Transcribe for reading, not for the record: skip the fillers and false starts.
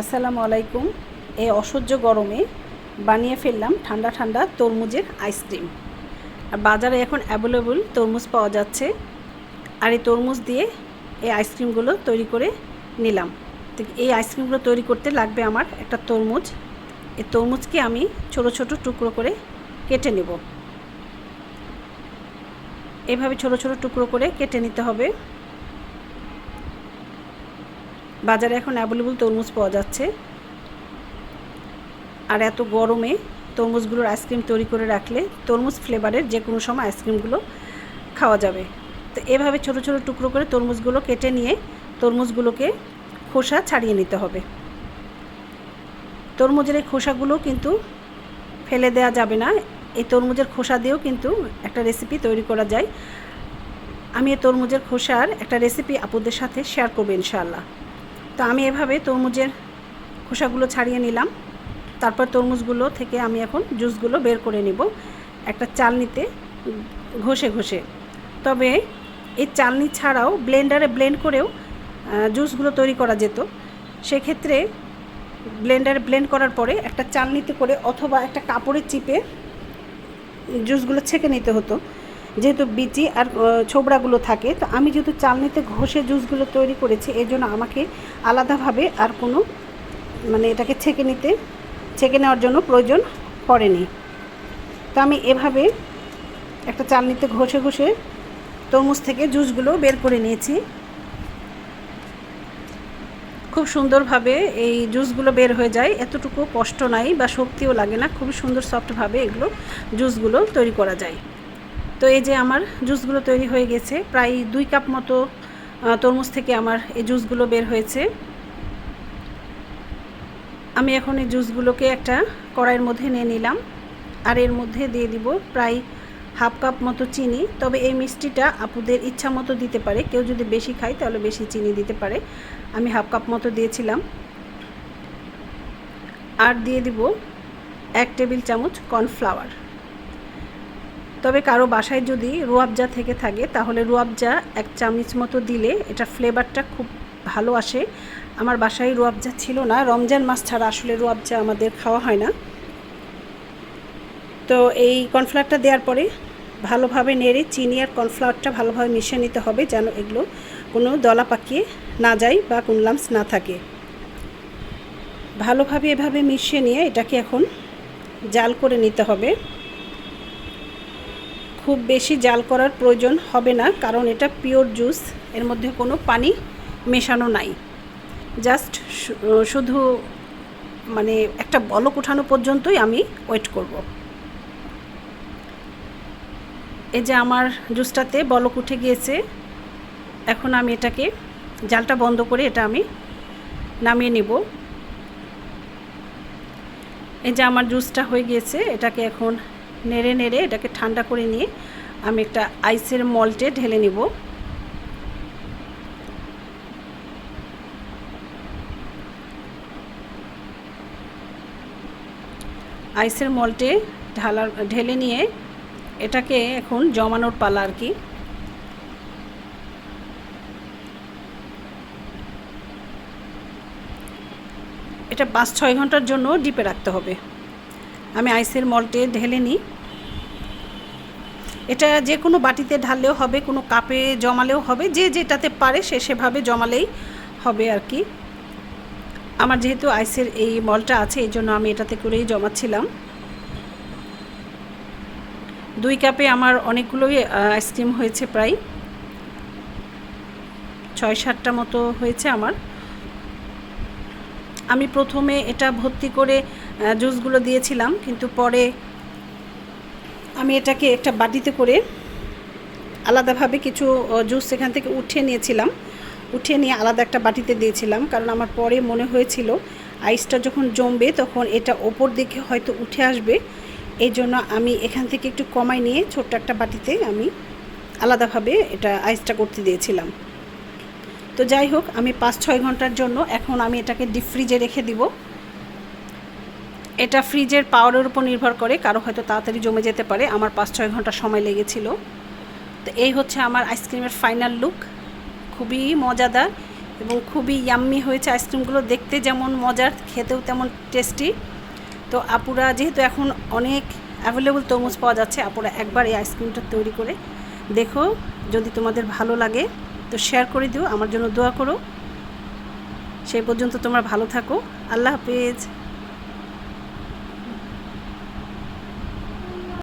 আসসালামু আলাইকুম। এই অসহ্য গরমে বানিয়ে ফেললাম ঠান্ডা ঠান্ডা তরমুজের আইসক্রিম। আর বাজারে এখন অ্যাভেলেবল তরমুজ পাওয়া যাচ্ছে। আর এই তরমুজ দিয়ে এই আইসক্রিমগুলো তৈরি করে নিলাম। তো এই আইসক্রিমগুলো তৈরি করতে লাগবে আমার একটা তরমুজ। এই তরমুজকে আমি ছোট ছোট টুকরো করে কেটে নেব। এভাবে ছোট ছোট টুকরো করে কেটে নিতে হবে। বাজারে এখন অ্যাভেলেবল তরমুজ পাওয়া যাচ্ছে। আর এত গরমে তরমুজগুলোর আইসক্রিম তৈরি করে রাখলে তরমুজ ফ্লেভারের যে কোনো সময় আইসক্রিমগুলো খাওয়া যাবে। তো এভাবে ছোট ছোট টুকরো করে তরমুজগুলো কেটে নিয়ে তরমুজগুলোকে খোসা ছাড়িয়ে নিতে হবে। তরমুজের এই খোসাগুলো কিন্তু ফেলে দেওয়া যাবে না। এই তরমুজের খোসা দিয়েও কিন্তু একটা রেসিপি তৈরি করা যায়। আমি এই তরমুজের খোসার একটা রেসিপি আপনাদের সাথে শেয়ার করব ইনশাআল্লাহ। তো আমি এভাবে তরমুজের খোসাগুলো ছাড়িয়ে নিলাম। তারপর তরমুজগুলো থেকে আমি এখন জুসগুলো বের করে নিব একটা চালনিতে ঘষে ঘষে। তবে এই চালনি ছাড়াও ব্লেন্ডারে ব্লেন্ড করেও জুসগুলো তৈরি করা যেত। সেক্ষেত্রে ব্লেন্ডারে ব্লেন্ড করার পরে একটা চালনিতে করে অথবা একটা কাপড়ে চিপে জুসগুলো ছেঁকে নিতে হতো, যেহেতু বিচি আর ছোবড়াগুলো থাকে। তো আমি যেহেতু চালনিতে ঘষে জুসগুলো তৈরি করেছি, এই জন্য আমাকে আলাদাভাবে আর কোনো এটাকে ছেঁকে নেওয়ার জন্য প্রয়োজন পড়েনি। তো আমি এভাবে একটা চালনিতে ঘষে ঘষে তরমুজ থেকে জুসগুলো বের করে নিয়েছি। খুব সুন্দরভাবে এই জুসগুলো বের হয়ে যায়, এতটুকু কষ্ট নাই বা শক্তিও লাগে না, খুবই সুন্দর সফটভাবে এগুলো জুসগুলো তৈরি করা যায়। তো এই যে আমার জুসগুলো তৈরি হয়ে গেছে, প্রায় 2 কাপ মতো তরমুজ থেকে আমার এই জুসগুলো বের হয়েছে। আমি এখন এই জুসগুলোকে একটা কড়াইয়ের মধ্যে নিয়ে নিলাম। আর এর মধ্যে দিয়ে দিব প্রায় হাফ কাপ মতো চিনি। তবে এই মিষ্টিটা আপুদের ইচ্ছা মতো দিতে পারে, কেউ যদি বেশি খায় তাহলে বেশি চিনি দিতে পারে। আমি হাফ কাপ মতো দিয়েছিলাম। আর দিয়ে দিব 1 টেবিল চামচ কর্নফ্লাওয়ার। তবে কারো বাসায় যদি রুয়াবজা থেকে থাকে তাহলে রুয়াবজা 1 চামচ মতো দিলে এটা ফ্লেভারটা খুব ভালো আসে। আমার বাসায় রুয়াবজা ছিল না, রমজান মাস ছাড়া আসলে রুয়াবজা আমাদের খাওয়া হয় না। তো এই কর্নফ্লাওয়ারটা দেওয়ার পরে ভালোভাবে নেড়ে চিনি আর কর্নফ্লাওয়ারটা ভালোভাবে মিশিয়ে নিতে হবে, যেন এগুলো কোনো দলা পাকিয়ে না যায় বা কোনো লাম্পস না থাকে। ভালোভাবে এভাবে মিশিয়ে নিয়ে এটাকে এখন জাল করে নিতে হবে। খুব বেশি জাল করার প্রয়োজন হবে না, কারণ এটা পিওর জুস, এর মধ্যে কোনো পানি মেশানো নাই। জাস্ট শুধু একটা বলক ওঠানো পর্যন্তই আমি ওয়েট করব। এই যে আমার জুসটাতে বলক উঠে গিয়েছে, এখন আমি এটাকে জালটা বন্ধ করে এটা আমি নামিয়ে নিব। এই যে আমার জুসটা হয়ে গিয়েছে, এটাকে এখন নেড়ে নেড়ে এটাকে ঠান্ডা করে নিয়ে আমি একটা আইসের মল্টে ঢেলে নিব। আইসের মল্টে ঢেলে নিয়ে এটাকে এখন জমানোর পালা আর কি। এটা 5-6 ঘন্টার জন্য ডিপে রাখতে হবে। আমি আইসের মল্টে ঢেলে নিই। এটা যে কোনো বাটিতে ঢাললেও হবে, কোনো কাপে জমালেও হবে, যে যেটাতে পারে সে সেভাবে জমালেই হবে আর কি। আমার যেহেতু আইসের এই মলটা আছে, এই জন্য আমি এটাতে করেই জমাচ্ছিলাম। 2 কাপে আমার অনেকগুলোই আইসক্রিম হয়েছে, প্রায় 6-7টা মতো হয়েছে আমার। আমি প্রথমে এটা ভর্তি করে জুসগুলো দিয়েছিলাম, কিন্তু পরে আমি এটাকে একটা বাটিতে করে আলাদাভাবে কিছু জুস এখান থেকে উঠিয়ে নিয়েছিলাম। উঠিয়ে নিয়ে আলাদা একটা বাটিতে দিয়েছিলাম, কারণ আমার পরে মনে হয়েছিল আইসটা যখন জমবে তখন এটা ওপর দিকে হয়তো উঠে আসবে। এই জন্য আমি এখান থেকে একটু কমাই নিয়ে ছোট্ট একটা বাটিতে আমি আলাদাভাবে এটা আইসটা করতে দিয়েছিলাম। তো যাই হোক, আমি 5-6 ঘন্টার জন্য এখন আমি এটাকে ডিপ ফ্রিজে রেখে দিব। এটা ফ্রিজের পাওয়ারের উপর নির্ভর করে, কারো হয়তো তাড়াতাড়ি জমে যেতে পারে, আমার 5-6 ঘন্টা সময় লেগেছিল। তো এই হচ্ছে আমার আইসক্রিমের ফাইনাল লুক। খুবই মজাদার, এবং খুবই ইয়াম্মি হয়েছে। আইসক্রিমগুলো দেখতে যেমন মজার, খেতেও তেমন টেস্টি। তো আপুরা যেহেতু এখন অনেক অ্যাভেলেবল তরমুজ পাওয়া যাচ্ছে, আপুরা একবার এই আইসক্রিমটা তৈরি করে দেখো। যদি তোমাদের ভালো লাগে তো শেয়ার করে দিও, আমার জন্য দোয়া করো। সেই পর্যন্ত তোমরা ভালো থাকো। আল্লাহ হাফেজ।